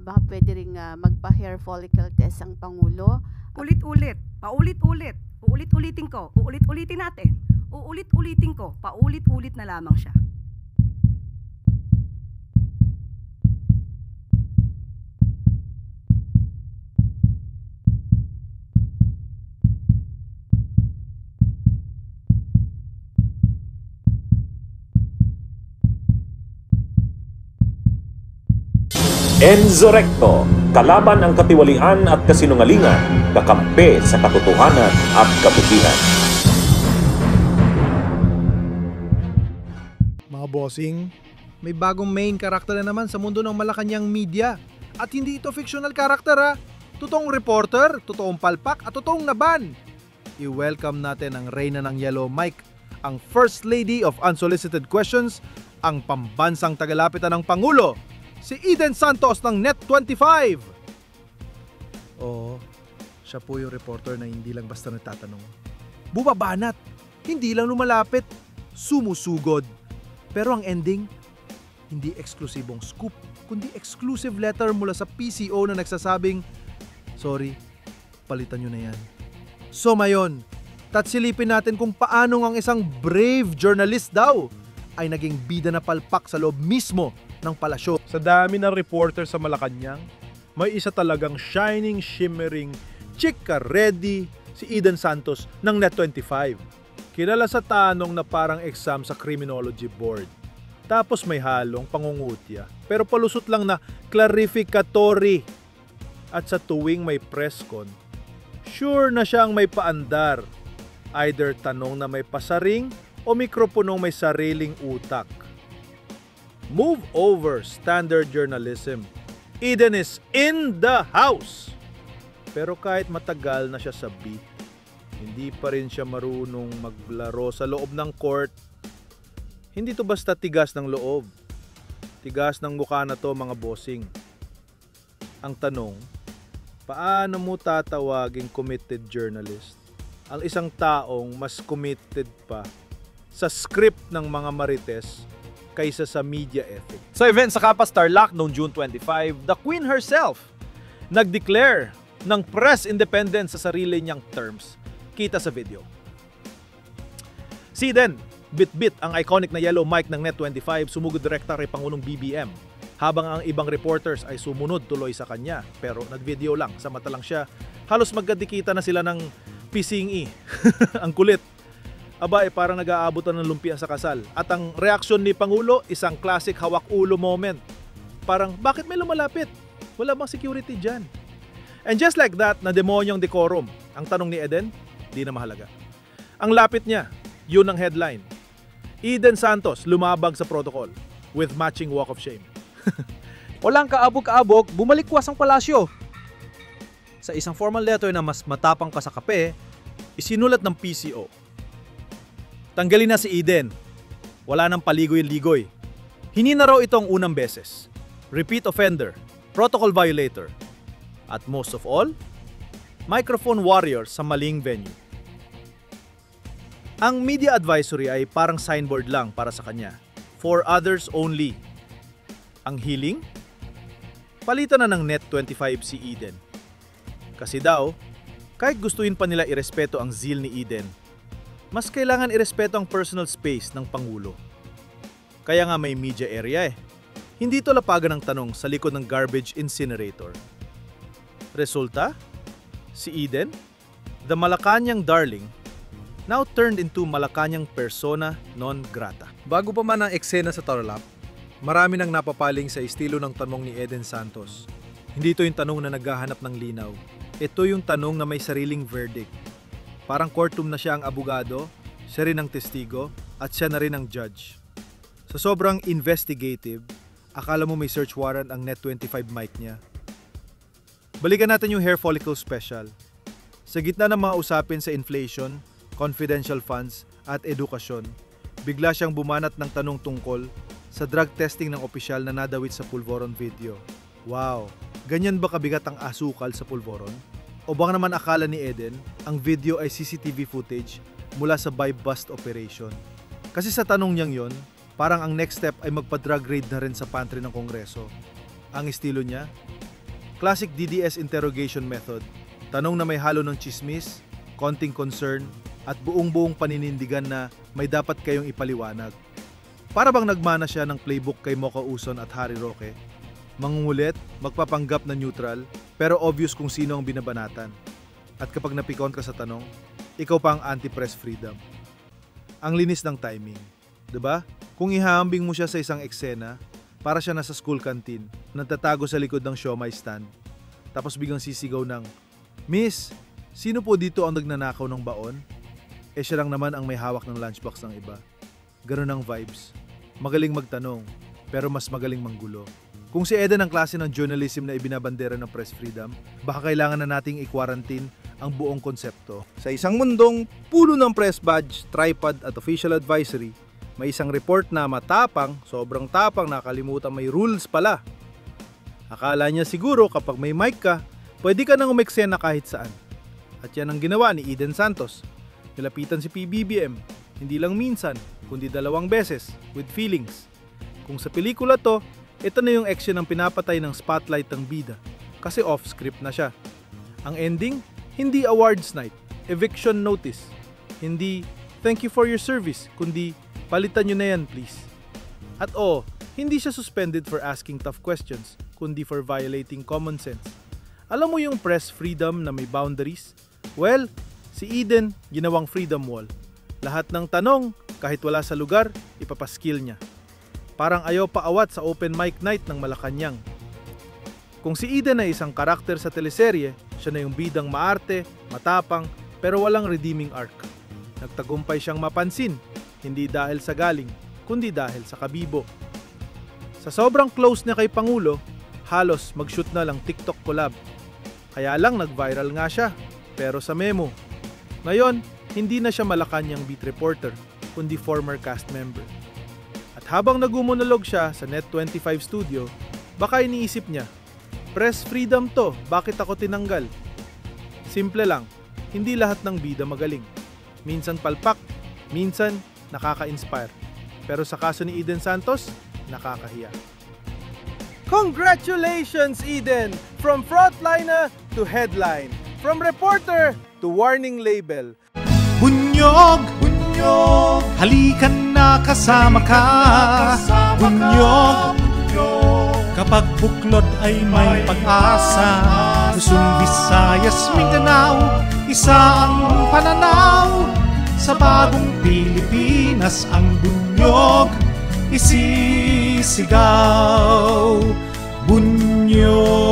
baka pwede ring magpa-hair follicle test ang Pangulo. Ulit-ulit, paulit-ulit, uulit-ulitin ko, uulit-ulitin natin, uulit-ulitin ko, paulit-ulit na lamang siya. Enzo Recto, kalaban ang katiwalian at kasinungalingan, kakampi sa katotohanan at kabutihan. Mga bossing, may bagong main character na naman sa mundo ng Malacanang media. At hindi ito fictional character ha. Totoong reporter, totoong palpak at totoong naban. I-welcome natin ang reyna ng Yellow Mic, ang First Lady of Unsolicited Questions, ang pambansang tagalapitan ng Pangulo, si Eden Santos ng Net25. Oo, siya po yung reporter na hindi lang basta nagtatanong. Bumabanat, hindi lang lumalapit, sumusugod. Pero ang ending, hindi eksklusibong scoop, kundi exclusive letter mula sa PCO na nagsasabing, sorry, palitan nyo na yan. So mayon, tatsilipin natin kung paano ang isang brave journalist daw ay naging bida na palpak sa loob mismo ng palasyo. Sa dami ng reporter sa Malacanang, may isa talagang shining, shimmering, chika ready si Eden Santos ng Net25. Kilala sa tanong na parang exam sa criminology board. Tapos may halong pangungutya, pero palusot lang na clarificatory. At sa tuwing may press con, sure na siyang may paandar. Either tanong na may pasaring o mikroponong may sariling utak. Move over standard journalism. Eden is in the house. Pero kahit matagal na siya sa beat, hindi pa rin siya marunong maglaro sa loob ng court. Hindi to basta tigas ng loob. Tigas ng mukha na to, mga bossing. Ang tanong, paano mo tatawaging committed journalist ang isang taong mas committed pa sa script ng mga marites kaysa sa media ethic? Sa event sa Capas Tarlac noong June 25, the Queen herself nag-declare ng press independence sa sarili niyang terms. Kita sa video. Si Eden, bit-bit ang iconic na yellow mic ng Net25, sumugod direkta kay Pangulong BBM. Habang ang ibang reporters ay sumunod tuloy sa kanya, pero nag-video lang, sa mata lang siya. Halos magkadikita na sila ng pising-i. Ang kulit. Aba, parang nag-aabutan ng lumpia sa kasal. At ang reaksyon ni Pangulo, isang classic hawak-ulo moment. Parang, bakit may lumalapit? Wala bang security dyan? And just like that, na demonyong decorum. Ang tanong ni Eden, di na mahalaga. Ang lapit niya, yun ang headline. Eden Santos lumabag sa protocol with matching walk of shame. Walang kaabog-kaabog, bumalikwas ang palasyo. Sa isang formal letter na mas matapang pa sa kape, Isinulat ng PCO. Tanggalin na si Eden. Wala nang paligoy-ligoy. Hindi na raw itong unang beses. Repeat offender, protocol violator, at most of all, microphone warrior sa maling venue. Ang media advisory ay parang signboard lang para sa kanya. For others only. Ang hiling? Palitan na ng Net25 si Eden. Kasi daw, kahit gustuin pa nila irespeto ang zeal ni Eden, mas kailangan irespeto ang personal space ng Pangulo. Kaya nga may media area eh. Hindi to lapagan ng tanong sa likod ng garbage incinerator. Resulta? Si Eden, the Malacanang darling, now turned into Malacanang persona non grata. Bago pa man ang eksena sa Tarlac, marami nang napapaling sa estilo ng tanong ni Eden Santos. Hindi ito yung tanong na naghahanap ng linaw. Ito yung tanong na may sariling verdict. Parang courtroom na siya ang abogado, siya rin ang testigo, at siya na rin ang judge. Sa sobrang investigative, akala mo may search warrant ang Net25 mic niya. Balikan natin yung hair follicle special. Sa gitna ng mga usapin sa inflation, confidential funds, at edukasyon, bigla siyang bumanat ng tanong tungkol sa drug testing ng opisyal na nadawit sa Pulvoron video. Wow! Ganyan ba kabigat ang asukal sa Pulvoron? O baka naman akala ni Eden, ang video ay CCTV footage mula sa buy-bust operation? Kasi sa tanong niyang yon, parang ang next step ay magpa-drug raid na rin sa pantry ng Kongreso. Ang estilo niya, classic DDS interrogation method. Tanong na may halo ng chismis, konting concern, at buong-buong paninindigan na may dapat kayong ipaliwanag. Para bang nagmana siya ng playbook kay Mocha Uson at Harry Roque? Mangungulit, magpapanggap na neutral, pero obvious kung sino ang binabanatan. At kapag napikon ka sa tanong, ikaw pa ang anti-press freedom. Ang linis ng timing, 'di ba? Kung ihahambing mo siya sa isang eksena, para siya nasa school canteen, nagtatago sa likod ng siomai stand, tapos biglang sisigaw ng, "Miss, sino po dito ang nagnanakaw ng baon?" Siya lang naman ang may hawak ng lunchbox ng iba. Ganun ang vibes. Magaling magtanong, pero mas magaling manggulo. Kung si Eden ang klase ng journalism na ibinabandera ng press freedom, baka kailangan na nating i-quarantine ang buong konsepto. Sa isang mundong puno ng press badge, tripod at official advisory, may isang report na matapang, sobrang tapang, nakalimutan may rules pala. Akala niya siguro kapag may mic ka, pwede ka nang umeksena kahit saan. At yan ang ginawa ni Eden Santos. Nilapitan si PBBM, hindi lang minsan, kundi 2 beses, with feelings. Kung sa pelikula to, ito na yung action ng pinapatay ng spotlight ng bida, kasi off-script na siya. Ang ending, hindi awards night, eviction notice. Hindi, thank you for your service, kundi, palitan nyo na yan please. At hindi siya suspended for asking tough questions, kundi for violating common sense. Alam mo yung press freedom na may boundaries? Well, si Eden, ginawang freedom wall. Lahat ng tanong, kahit wala sa lugar, ipapaskill niya. Parang ayaw paawat sa open mic night ng Malacanang. Kung si Eden ay isang karakter sa teleserye, siya na yung bidang maarte, matapang, pero walang redeeming arc. Nagtagumpay siyang mapansin, hindi dahil sa galing, kundi dahil sa kabibo. Sa sobrang close niya kay Pangulo, halos mag-shoot na lang TikTok collab. Kaya lang nag-viral nga siya, pero sa memo. Ngayon, hindi na siya Malacanang beat reporter, kundi former cast member. At habang nagumunolog siya sa Net25 studio, baka iniisip niya, press freedom to, bakit ako tinanggal? Simple lang, hindi lahat ng bida magaling. Minsan palpak, minsan nakaka-inspire. Pero sa kaso ni Eden Santos, nakakahiya. Congratulations, Eden! From frontliner to headline, from reporter to warning label. Bunyog, bunyog, halikan na kasama ka. Bunyog, kapag buklod ay may pag-asa. Luzon, Visayas, Mindanao, isa ang pananaw. Sa bagong Pilipinas ang bunyog isisigaw. Bunyog.